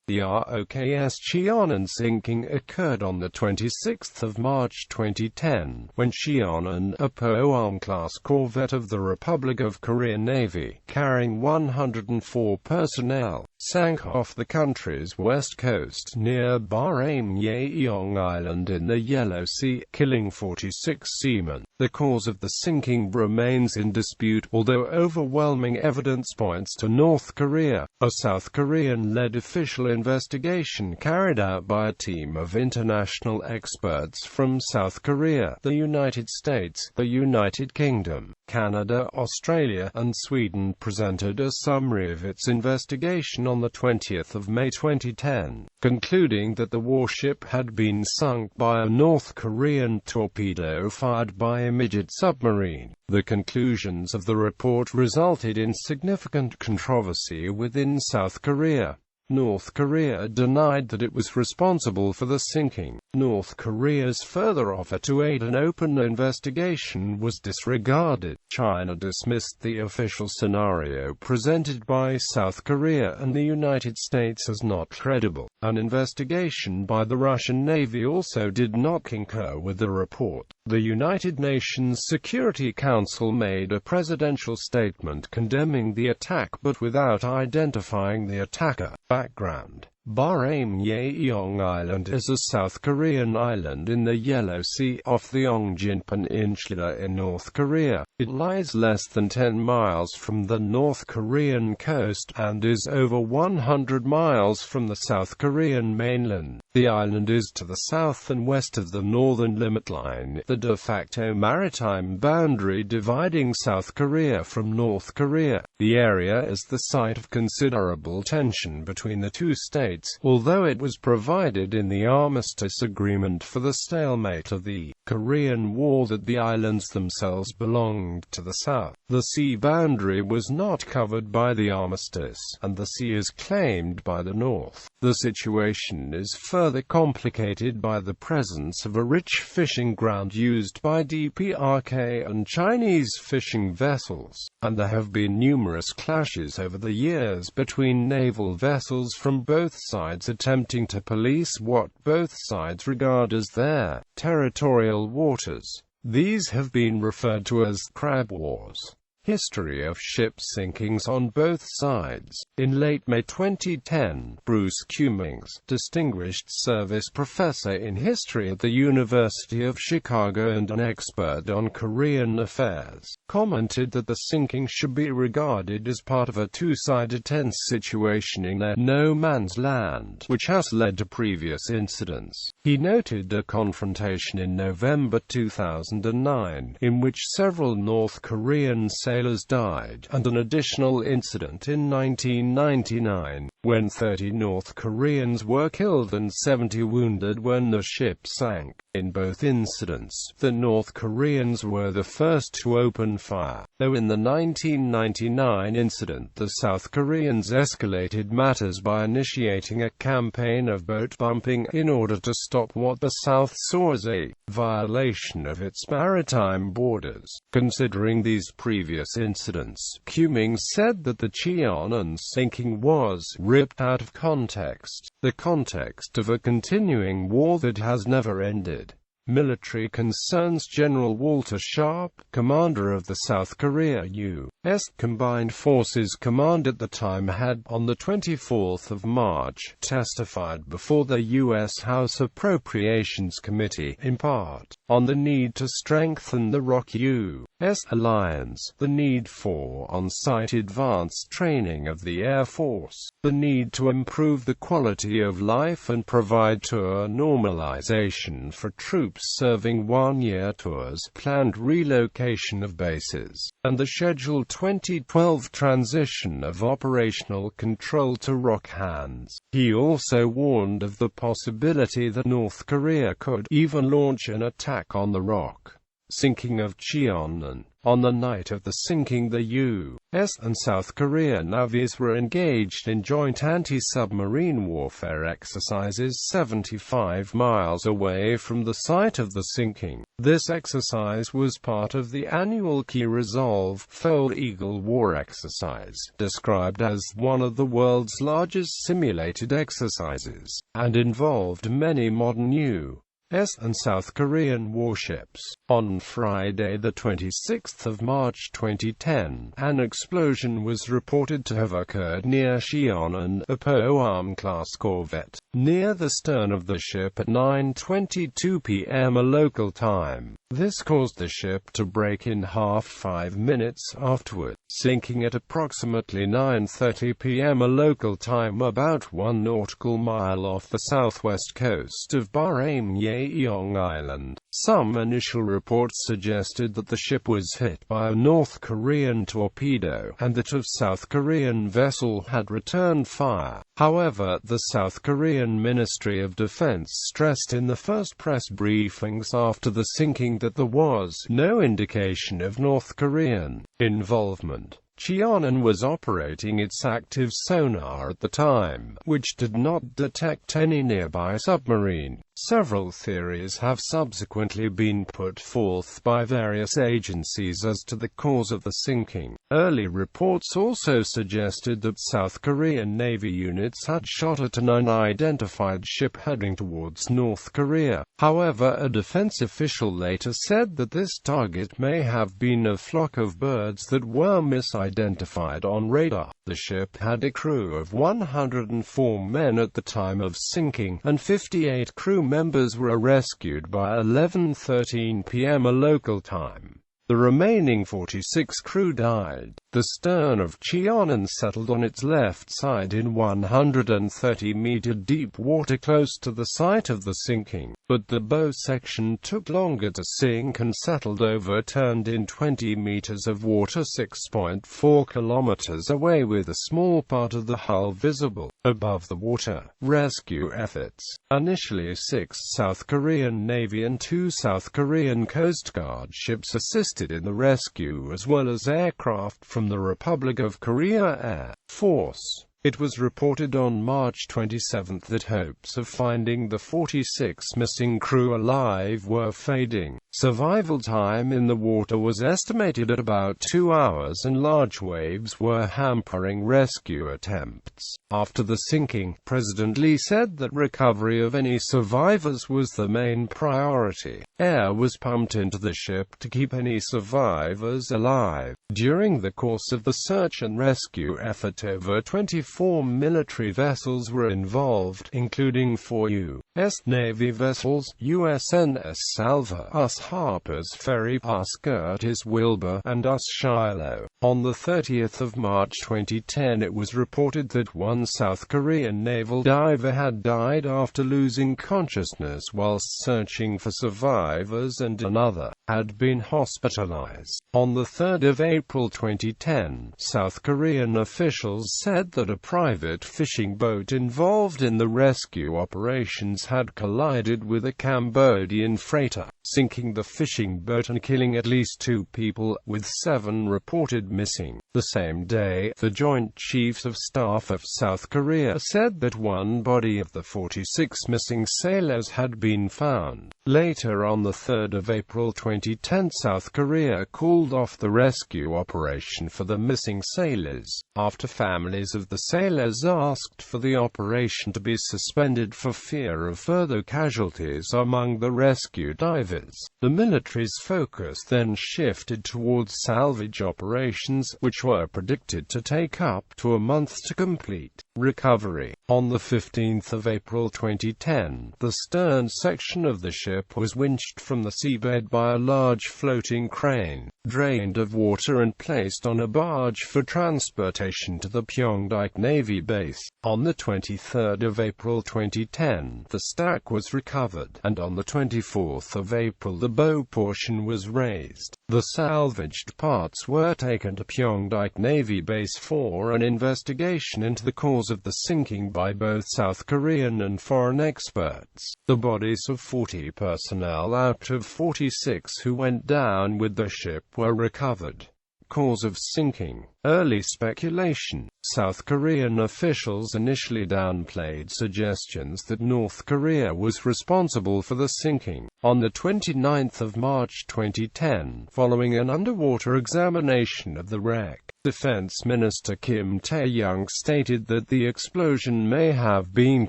The ROKS Cheonan sinking occurred on 26 March 2010, when Cheonan, a Pohang-class corvette of the Republic of Korea Navy, carrying 104 personnel, sank off the country's west coast near Baengnyeong Island in the Yellow Sea, killing 46 seamen. The cause of the sinking remains in dispute, although overwhelming evidence points to North Korea. A South Korean-led official investigation carried out by a team of international experts from South Korea, the United States, the United Kingdom, Canada, Australia, and Sweden presented a summary of its investigation on 20 May 2010, concluding that the warship had been sunk by a North Korean torpedo fired by a midget submarine. The conclusions of the report resulted in significant controversy within South Korea. North Korea denied that it was responsible for the sinking. North Korea's further offer to aid an open investigation was disregarded. China dismissed the official scenario presented by South Korea and the United States as not credible. An investigation by the Russian Navy also did not concur with the report. The United Nations Security Council made a presidential statement condemning the attack but without identifying the attacker. Background: Baengnyeong Island is a South Korean island in the Yellow Sea, off the Ongjin Peninsula in North Korea. It lies less than 10 miles from the North Korean coast, and is over 100 miles from the South Korean mainland. The island is to the south and west of the northern limit line, the de facto maritime boundary dividing South Korea from North Korea. The area is the site of considerable tension between the two states, although it was provided in the armistice agreement for the stalemate of the Korean War that the islands themselves belonged to the south. The sea boundary was not covered by the armistice, and the sea is claimed by the north. The situation is further complicated by the presence of a rich fishing ground used by DPRK and Chinese fishing vessels, and there have been numerous clashes over the years between naval vessels from both sides attempting to police what both sides regard as their territorial waters. These have been referred to as crab wars. History of ship sinkings on both sides. In late May 2010, Bruce Cummings, distinguished service professor in history at the University of Chicago and an expert on Korean affairs, commented that the sinking should be regarded as part of a two-sided tense situation in their no man's land, which has led to previous incidents. He noted a confrontation in November 2009, in which several North Korean sailors died, and an additional incident in 1999, when 30 North Koreans were killed and 70 wounded when the ship sank. In both incidents, the North Koreans were the first to open fire, though in the 1999 incident the South Koreans escalated matters by initiating a campaign of boat bumping in order to stop what the South saw as a violation of its maritime borders. Considering these previous incidents, Cummings said that the Cheonan sinking was ripped out of context, the context of a continuing war that has never ended. Military concerns. General Walter Sharp, commander of the South Korea U.S. Combined Forces Command at the time, had, on 24 March, testified before the U.S. House Appropriations Committee, in part, on the need to strengthen the ROK-U.S. alliance, the need for on-site advanced training of the Air Force, the need to improve the quality of life and provide tour normalization for troops serving one-year tours, planned relocation of bases, and the scheduled 2012 transition of operational control to ROK hands. He also warned of the possibility that North Korea could even launch an attack on the ROK sinking of Cheonan. On the night of the sinking, the U.S. and South Korean navies were engaged in joint anti-submarine warfare exercises 75 miles away from the site of the sinking. This exercise was part of the annual Key Resolve Fold Eagle War exercise, described as one of the world's largest simulated exercises, and involved many modern U.S. and South Korean warships. On Friday, the 26th of March 2010, an explosion was reported to have occurred near Cheonan, a Pohang-class corvette, near the stern of the ship at 9:22 p.m. a local time. This caused the ship to break in half 5 minutes afterward, sinking at approximately 9:30 p.m. a local time, about 1 nautical mile off the southwest coast of Baengnyeong Island. Some initial reports suggested that the ship was hit by a North Korean torpedo, and that a South Korean vessel had returned fire. However, the South Korean Ministry of Defense stressed in the first press briefings after the sinking that there was no indication of North Korean involvement. Cheonan was operating its active sonar at the time, which did not detect any nearby submarine. Several theories have subsequently been put forth by various agencies as to the cause of the sinking. Early reports also suggested that South Korean Navy units had shot at an unidentified ship heading towards North Korea. However, a defense official later said that this target may have been a flock of birds that were misidentified on radar. The ship had a crew of 104 men at the time of sinking, and 58 crew members were rescued by 11:13 p.m. a local time. The remaining 46 crew died. The stern of Cheonan settled on its left side in 130-meter deep water close to the site of the sinking, but the bow section took longer to sink and settled overturned in 20 meters of water 6.4 kilometers away, with a small part of the hull visible above the water. Rescue efforts. Initially 6 South Korean Navy and 2 South Korean Coast Guard ships assisted in the rescue, as well as aircraft from the Republic of Korea Air Force. It was reported on March 27 that hopes of finding the 46 missing crew alive were fading. Survival time in the water was estimated at about 2 hours, and large waves were hampering rescue attempts. After the sinking, President Lee said that recovery of any survivors was the main priority. Air was pumped into the ship to keep any survivors alive. During the course of the search and rescue effort, over 24 military vessels were involved, including 4 U.S. Navy vessels, USNS Salva, US Harper's Ferry, US Curtis Wilbur, and US Shiloh. On the 30th of March 2010, it was reported that one South Korean naval diver had died after losing consciousness whilst searching for survivors, and another had been hospitalized. On the 3rd of April 2010, South Korean officials said that a private fishing boat involved in the rescue operations had collided with a Cambodian freighter, sinking the fishing boat and killing at least 2 people, with 7 reported missing. The same day, the Joint Chiefs of Staff of South Korea said that one body of the 46 missing sailors had been found. Later on the 3rd of April 2010, South Korea called off the rescue operation for the missing sailors, after families of the sailors asked for the operation to be suspended for fear of further casualties among the rescue divers. The military's focus then shifted towards salvage operations, which were predicted to take up to a month to complete. Recovery. On the 15th of April 2010, the stern section of the ship was winched from the seabed by a large floating crane, drained of water and placed on a barge for transportation to the Pyongyang Navy base. On the 23rd of April 2010, the stack was recovered, and on the 24th of April the bow portion was raised. The salvaged parts were taken to Pyongyang Navy base for an investigation into the cause of the sinking by both South Korean and foreign experts. The bodies of 40 personnel out of 46 who went down with the ship were recovered. Cause of sinking. Early speculation. South Korean officials initially downplayed suggestions that North Korea was responsible for the sinking. On the 29th of March 2010, following an underwater examination of the wreck, Defense Minister Kim Tae-young stated that the explosion may have been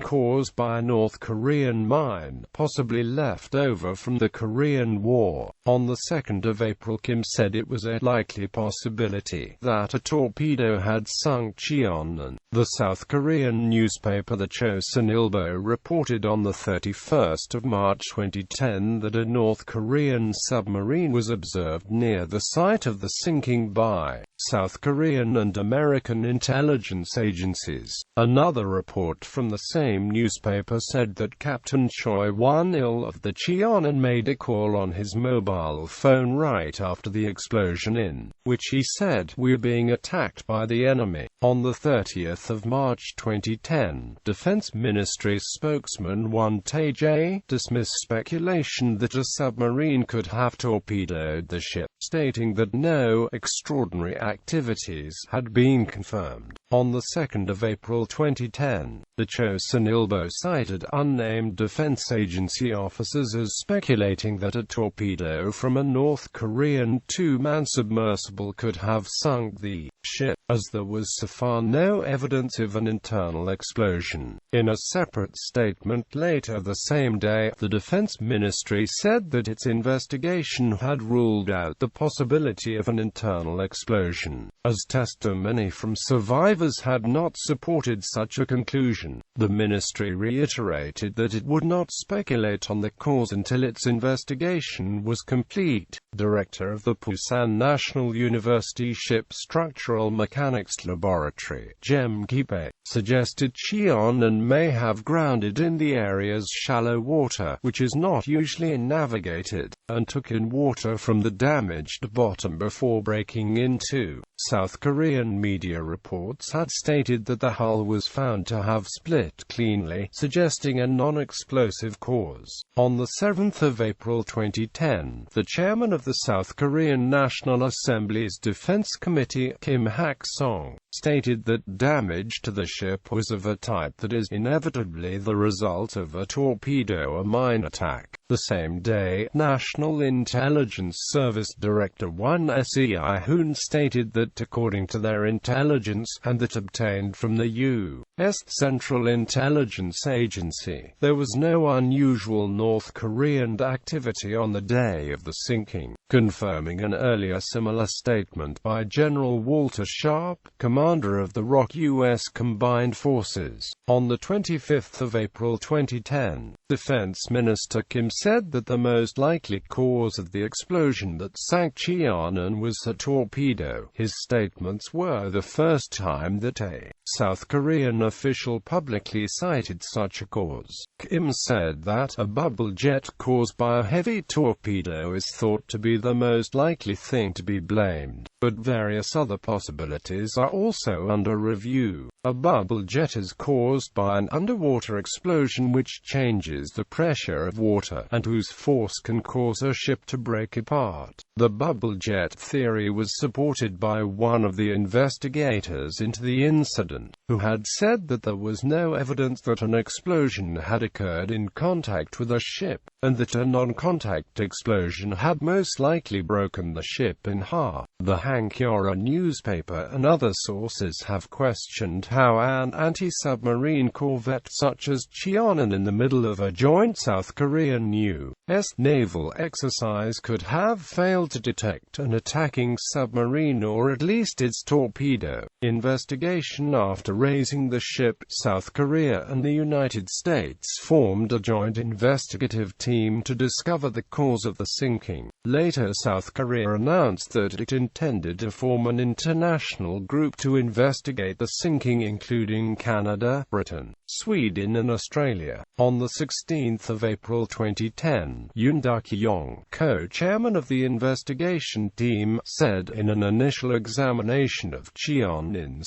caused by a North Korean mine, possibly left over from the Korean War. On the 2nd of April, Kim said it was a likely possibility that a torpedo had sunk Cheonan. The South Korean newspaper The Chosun reported on the 31st of March 2010 that a North Korean submarine was observed near the site of the sinking by South Korean and American intelligence agencies. Another report from the same newspaper said that Captain Choi Won-il of the Cheonan made a call on his mobile phone right after the explosion in which he said, "We're being attacked by the enemy." On the 30th of March 2010, Defense Ministry spokesman Won Tae-jae dismissed speculation that a submarine could have torpedoed the ship, stating that no extraordinary activities had been confirmed. On the 2nd of April 2010, the Chosun cited unnamed defense agency officers as speculating that a torpedo from a North Korean two-man submersible could have sunk the ship, as there was so far no evidence of an internal explosion. In a separate statement later the same day, the Defense Ministry said that its investigation had ruled out the possibility of an internal explosion, as testimony from survivors had not supported such a conclusion. The ministry reiterated that it would not speculate on the cause until its investigation was complete. Director of the Busan National University Ship Structural Mechanics Laboratory, Jem Ki-bae, suggested Cheonan may have grounded in the area's shallow water, which is not usually navigated, and took in water from the damaged bottom before breaking into. South Korean media reports had stated that the hull was found to have split cleanly, suggesting a non-explosive cause. On the 7th of April 2010, the chairman of the South Korean National Assembly's Defense Committee, Kim Hak-song, stated that damage to the ship was of a type that is inevitably the result of a torpedo or mine attack. The same day, National Intelligence Service Director Won Se-hoon stated that according to their intelligence, and that obtained from the U.S. Central Intelligence Agency, there was no unusual North Korean activity on the day of the sinking, confirming an earlier similar statement by General Walter Sharp, commander of the ROK U.S. Combined Forces. On the 25th of April 2010, Defense Minister Kim said that the most likely cause of the explosion that sank Cheonan was a torpedo. His statements were the first time that a South Korean official publicly cited such a cause. Kim said that a bubble jet caused by a heavy torpedo is thought to be the most likely thing to be blamed, but various other possibilities are also under review. A bubble jet is caused by an underwater explosion which changes the pressure of water, and whose force can cause a ship to break apart. The bubble jet theory was supported by one of the investigators into the incident, who had said that there was no evidence that an explosion had occurred in contact with a ship, and that a non-contact explosion had most likely broken the ship in half. The Hankyoreh newspaper and other sources have questioned how an anti-submarine corvette such as Cheonan in the middle of a joint South Korean U.S. naval exercise could have failed to detect an attacking submarine or at least its torpedo. Investigation. After raising the ship, South Korea and the United States formed a joint investigative team to discover the cause of the sinking. Later, South Korea announced that it intended to form an international group to investigate the sinking, including Canada, Britain, Sweden and Australia. On 16 April 2010, Baengnyeong, co-chairman of the investigation team, said in an initial examination of Cheonan,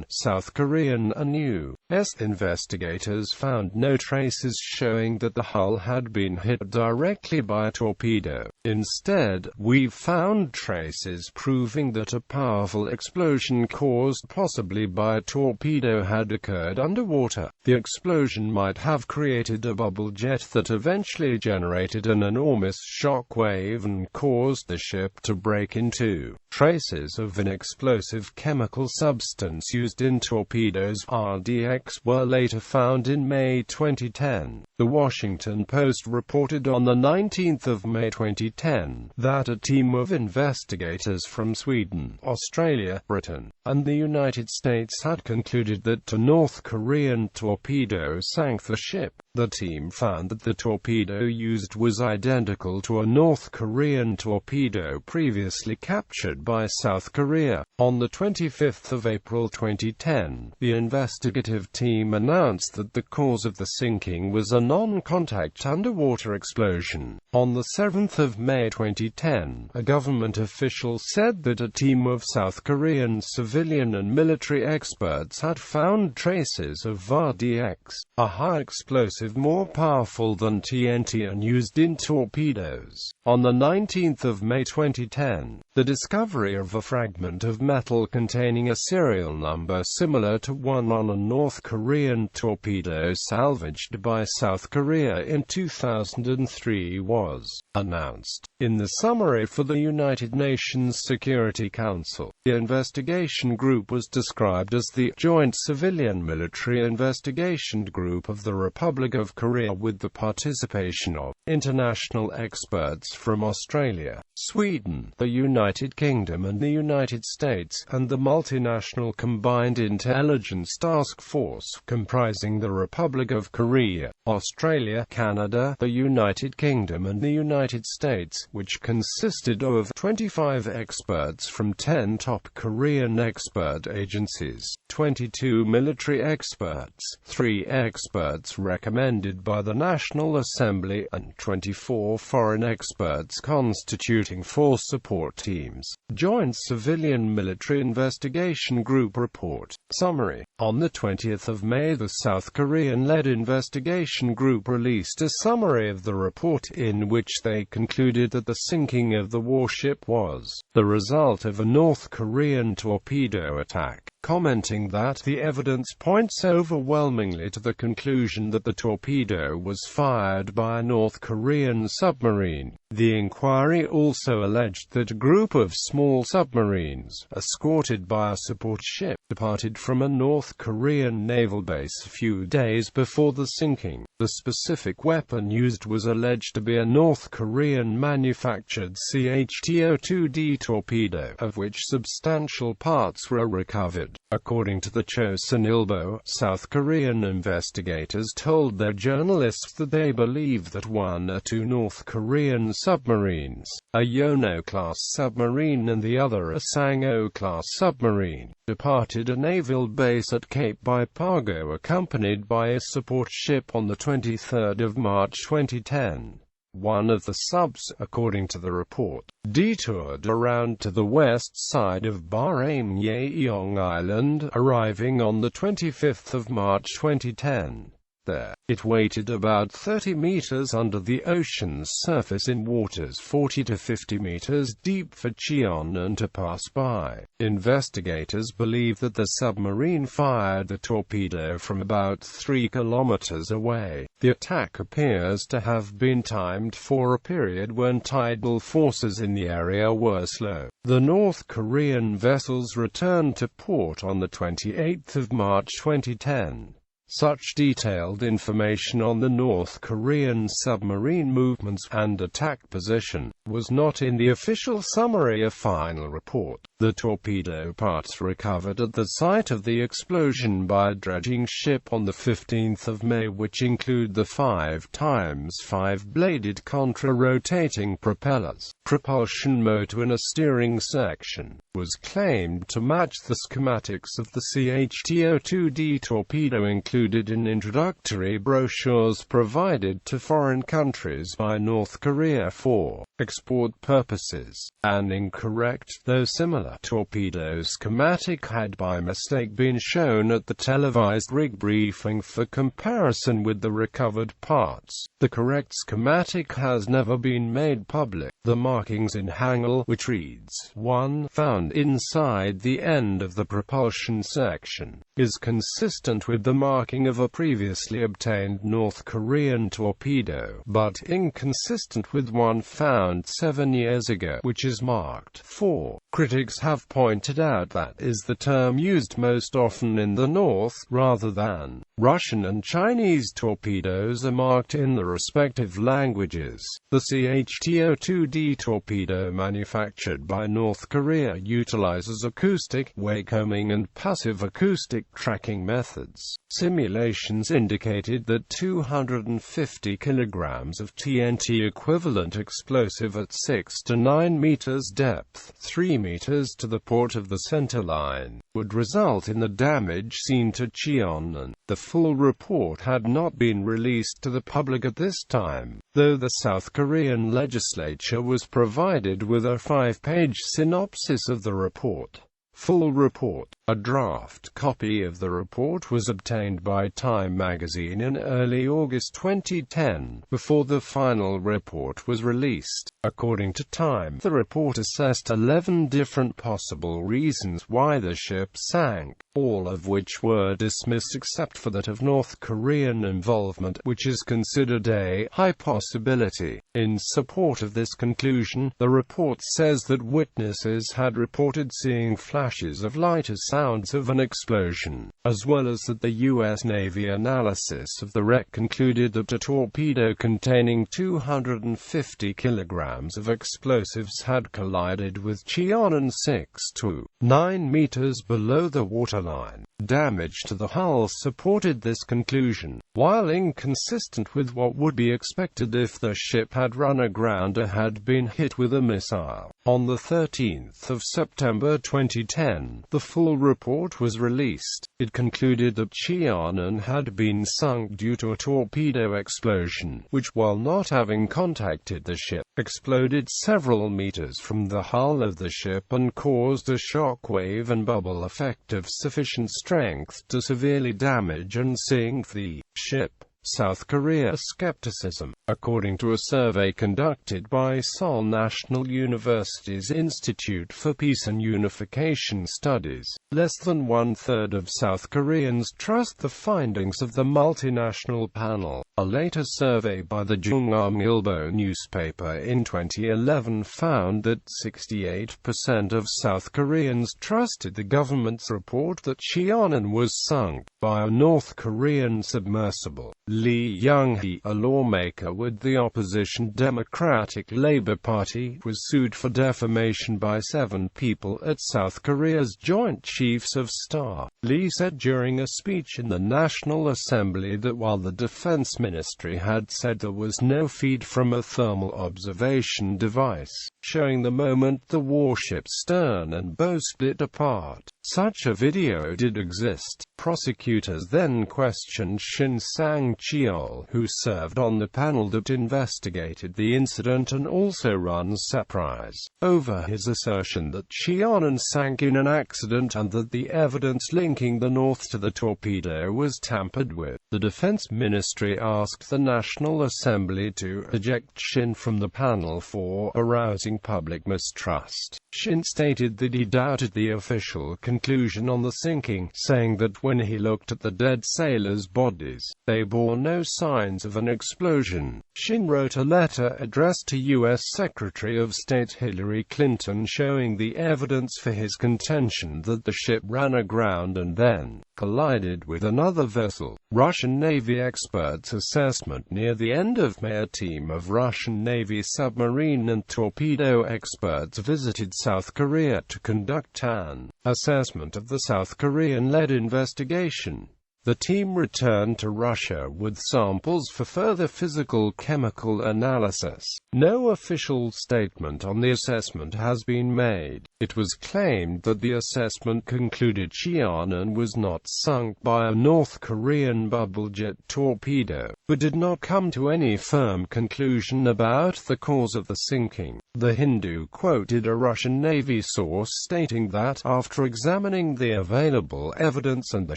South Korean, and U.S. investigators found no traces showing that the hull had been hit directly by a torpedo. Instead, we've found traces proving that a powerful explosion caused possibly by a torpedo had occurred underwater. The explosion might have created a bubble jet that eventually generated an enormous shock wave and caused the ship to break in two. Traces of an explosive chemical substance used in torpedoes, RDX, were later found in May 2010. The Washington Post reported on 19 May 2010 that a team of investigators from Sweden, Australia, Britain, and the United States had concluded that a North Korean torpedo sank the ship. The team found that the torpedo used was identical to a North Korean torpedo previously captured by South Korea. On 25 April 2010, the investigative team announced that the cause of the sinking was a non-contact underwater explosion. On 7 May 2010, a government official said that a team of South Korean civilian and military experts had found traces of RDX, a high explosive more powerful than TNT and used in torpedoes. On 19 May 2010, the discovery of a fragment of metal containing a serial number similar to one on a North Korean torpedo salvaged by South Korea in 2003 was announced in the summary for the United Nations Security Council. The investigation group was described as the Joint Civilian-Military Investigation Group of the Republic of Korea, with the participation of international experts from Australia, Sweden, the United Kingdom and the United States, and the multinational Combined Intelligence Task Force, comprising the Republic of Korea, Australia, Canada, the United Kingdom and the United States, which consisted of 25 experts from 10 top Korean expert agencies, 22 military experts, 3 experts recommended by the National Assembly, and 24 foreign experts constituting 4 support teams. Joint Civilian-Military Investigation Group Report. Summary. On 20 May, the South Korean-led investigation group released a summary of the report in which they concluded that the sinking of the warship was the result of a North Korean torpedo attack, commenting that the evidence points overwhelmingly to the conclusion that the torpedo was fired by a North Korean submarine. The inquiry also alleged that a group of small submarines, escorted by a support ship, departed from a North Korean naval base a few days before the sinking. The specific weapon used was alleged to be a North Korean-manufactured CH-TO-2D torpedo, of which substantial parts were recovered. According to the Chosun, South Korean investigators told their journalists that they believe that one or two North Korean submarines, a Yeono-class submarine and the other a Sang-O-class submarine, departed a naval base at Cape by Pago accompanied by a support ship on 23 March 2010. One of the subs, according to the report, detoured around to the west side of Baengnyeong Island, arriving on 25 March 2010. There, it waited about 30 meters under the ocean's surface in waters 40 to 50 meters deep for Cheonan to pass by. Investigators believe that the submarine fired the torpedo from about 3 kilometers away. The attack appears to have been timed for a period when tidal forces in the area were slow. The North Korean vessels returned to port on 28 March 2010. Such detailed information on the North Korean submarine movements and attack position was not in the official summary of final report. The torpedo parts recovered at the site of the explosion by a dredging ship on 15 May, which include the 5x5-bladed contra-rotating propellers, propulsion motor and a steering section, was claimed to match the schematics of the CH-TO2D torpedo included in introductory brochures provided to foreign countries by North Korea for export purposes. An incorrect, though similar, torpedo schematic had by mistake been shown at the televised rig briefing for comparison with the recovered parts. The correct schematic has never been made public. The markings in Amble, which reads 1, found inside the end of the propulsion section, is consistent with the marking of a previously obtained North Korean torpedo, but inconsistent with one found 7 years ago, which is marked 4. Critics have pointed out that is the term used most often in the North, rather than Russian and Chinese torpedoes are marked in the respective languages. The CH-TO2D torpedo manufactured by North Korea utilizes acoustic waycoming and passive acoustic tracking methods. Simulations indicated that 250 kilograms of TNT equivalent explosive at 6 to 9 meters depth, 3 meters to the port of the center line, would result in the damage seen to Cheonan. The full report had not been released to the public at this time, though the South Korean legislature was provided with a 5-page synopsis of the report. Full report. A draft copy of the report was obtained by Time magazine in early August 2010, before the final report was released. According to Time, the report assessed 11 different possible reasons why the ship sank, all of which were dismissed except for that of North Korean involvement, which is considered a high possibility. In support of this conclusion, the report says that witnesses had reported seeing flashes of light as sounds of an explosion, as well as that the U.S. Navy analysis of the wreck concluded that a torpedo containing 250 kilograms of explosives had collided with Cheonan 6 to 9 meters below the waterline. Damage to the hull supported this conclusion, while inconsistent with what would be expected if the ship had run aground or had been hit with a missile. On 13 September 2010, the full report was released. It concluded that Cheonan had been sunk due to a torpedo explosion, which, while not having contacted the ship, exploded several meters from the hull of the ship and caused a shock wave and bubble effect of sufficient strength to severely damage and sink the ship. South Korea skepticism. According to a survey conducted by Seoul National University's Institute for Peace and Unification Studies, less than one-third of South Koreans trust the findings of the multinational panel. A later survey by the Jungnam Ilbo newspaper in 2011 found that 68% of South Koreans trusted the government's report that Cheonan was sunk by a North Korean submersible. Lee Young-hee, a lawmaker with the opposition Democratic Labour Party, was sued for defamation by 7 people at South Korea's Joint Chiefs of Staff. Lee said during a speech in the National Assembly that while the Defense Ministry had said there was no feed from a thermal observation device showing the moment the warship's stern and bow split apart, such a video did exist. Prosecutors then questioned Shin Sang-cheol, who served on the panel that investigated the incident and also runs Surprise, over his assertion that Cheonan sank in an accident and that the evidence linking the North to the torpedo was tampered with. The Defense Ministry asked the National Assembly to eject Shin from the panel for arousing public mistrust. Shin stated that he doubted the official conclusion on the sinking, saying that when he looked at the dead sailors' bodies, they bore no signs of an explosion. Shin wrote a letter addressed to U.S. Secretary of State Hillary Clinton showing the evidence for his contention that the ship ran aground and then collided with another vessel. Russia Russian Navy experts' assessment near the end of May. A team of Russian Navy submarine and torpedo experts visited South Korea to conduct an assessment of the South Korean-led investigation. The team returned to Russia with samples for further physical-chemical analysis. No official statement on the assessment has been made. It was claimed that the assessment concluded Cheonan was not sunk by a North Korean bubblejet torpedo, but did not come to any firm conclusion about the cause of the sinking. The Hindu quoted a Russian Navy source stating that, after examining the available evidence and the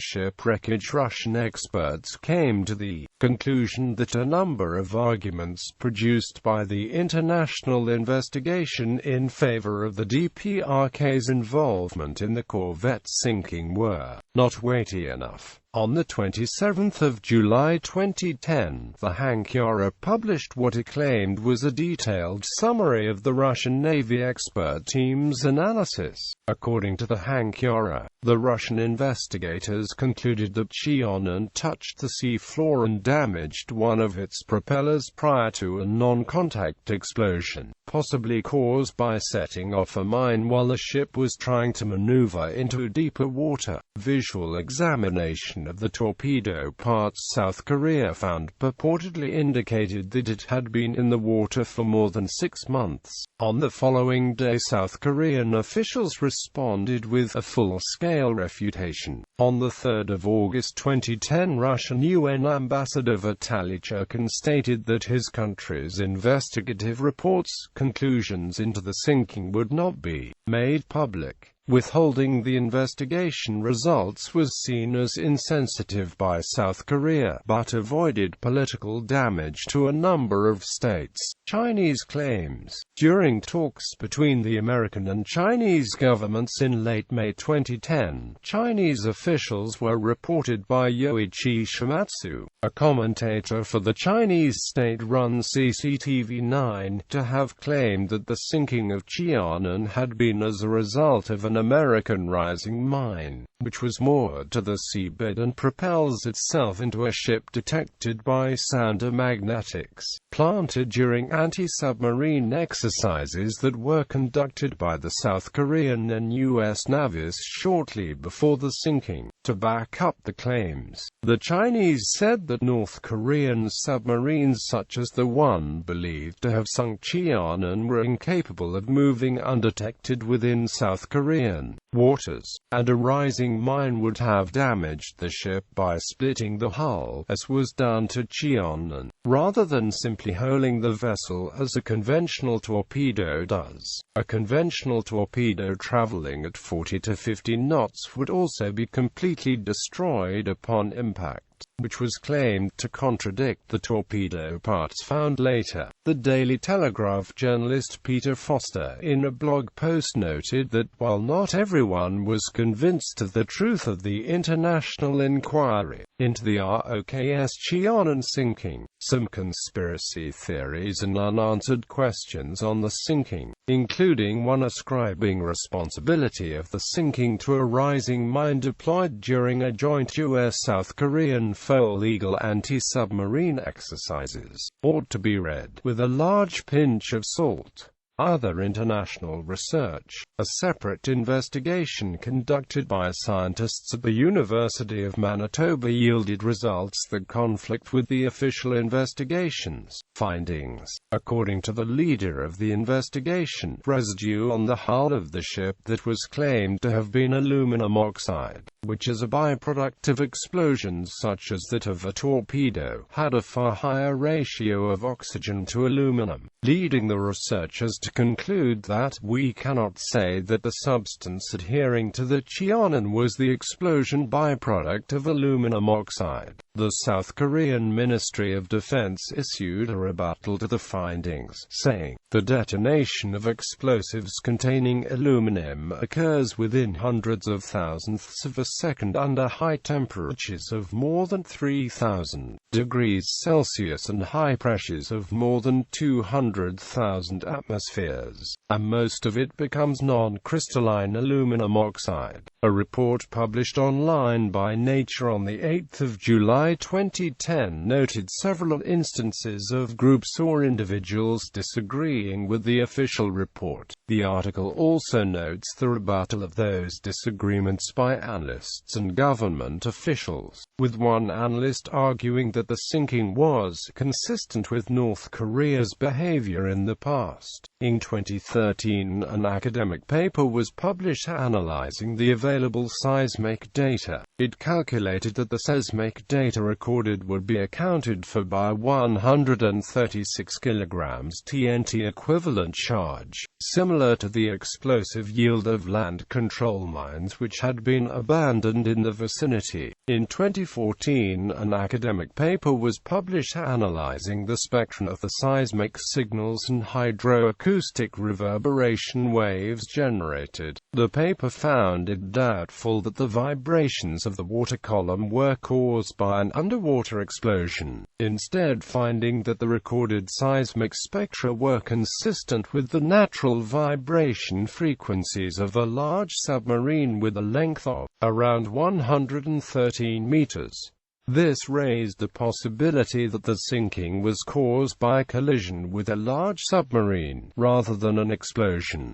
ship wreckage, Russian experts came to the conclusion that a number of arguments produced by the international investigation in favor of the DPRK's involvement in the corvette sinking were not weighty enough. On the 27th of July 2010, the Hankyoreh published what it claimed was a detailed summary of the Russian Navy expert team's analysis. According to the Hankyoreh, the Russian investigators concluded that Cheonan touched the sea floor and damaged one of its propellers prior to a non-contact explosion, possibly caused by setting off a mine while the ship was trying to maneuver into deeper water. Visual examination of the torpedo parts South Korea found purportedly indicated that it had been in the water for more than 6 months. On the following day, South Korean officials responded with a full-scale refutation. On the 3rd of August 2010, Russian UN Ambassador Vitaly Churkin stated that his country's investigative report's conclusions into the sinking would not be made public. Withholding the investigation results was seen as insensitive by South Korea, but avoided political damage to a number of states. Chinese claims. During talks between the American and Chinese governments in late May 2010, Chinese officials were reported by Yoichi Shimatsu, a commentator for the Chinese state-run CCTV9, to have claimed that the sinking of Cheonan had been as a result of an American rising mine, which was moored to the seabed and propels itself into a ship detected by sounder magnetics, planted during anti-submarine exercises that were conducted by the South Korean and U.S. navies shortly before the sinking. To back up the claims, the Chinese said that North Korean submarines such as the one believed to have sunk Cheonan were incapable of moving undetected within South Korean waters, and a rising mine would have damaged the ship by splitting the hull, as was done to Cheonan, rather than simply holing the vessel as a conventional torpedo does. A conventional torpedo traveling at 40 to 50 knots would also be completely destroyed upon impact, which was claimed to contradict the torpedo parts found later. The Daily Telegraph journalist Peter Foster, in a blog post, noted that while not everyone was convinced of the truth of the international inquiry into the ROKS Cheonan sinking, some conspiracy theories and unanswered questions on the sinking, including one ascribing responsibility of the sinking to a rising mine deployed during a joint U.S.-South Korean illegal anti-submarine exercises, ought to be read with a large pinch of salt. Other international research. A separate investigation conducted by scientists at the University of Manitoba yielded results that conflict with the official investigation's findings. According to the leader of the investigation, residue on the hull of the ship that was claimed to have been aluminum oxide, which is a byproduct of explosions such as that of a torpedo, had a far higher ratio of oxygen to aluminum, leading the researchers to conclude that we cannot say that the substance adhering to the Cheonan was the explosion byproduct of aluminum oxide. The South Korean Ministry of Defense issued a rebuttal to the findings, saying, "The detonation of explosives containing aluminum occurs within hundreds of thousandths of a second under high temperatures of more than 3,000 degrees Celsius and high pressures of more than 200,000 atmospheres atmospheres, and most of it becomes non-crystalline aluminum oxide. A report published online by Nature on 8 July 2010 noted several instances of groups or individuals disagreeing with the official report. The article also notes the rebuttal of those disagreements by analysts and government officials, with one analyst arguing that the sinking was consistent with North Korea's behavior in the past. In 2013, an academic paper was published analyzing the available seismic data. It calculated that the seismic data recorded would be accounted for by 136 kilograms TNT equivalent charge, similar to the explosive yield of land control mines which had been abandoned in the vicinity. In 2014, an academic paper was published analyzing the spectrum of the seismic signals and hydroacoustic reverberation waves generated. The paper found it doubtful that the vibrations of the water column were caused by an underwater explosion, instead finding that the recorded seismic spectra were consistent with the natural vibration frequencies of a large submarine with a length of around 113 meters. This raised the possibility that the sinking was caused by a collision with a large submarine, rather than an explosion.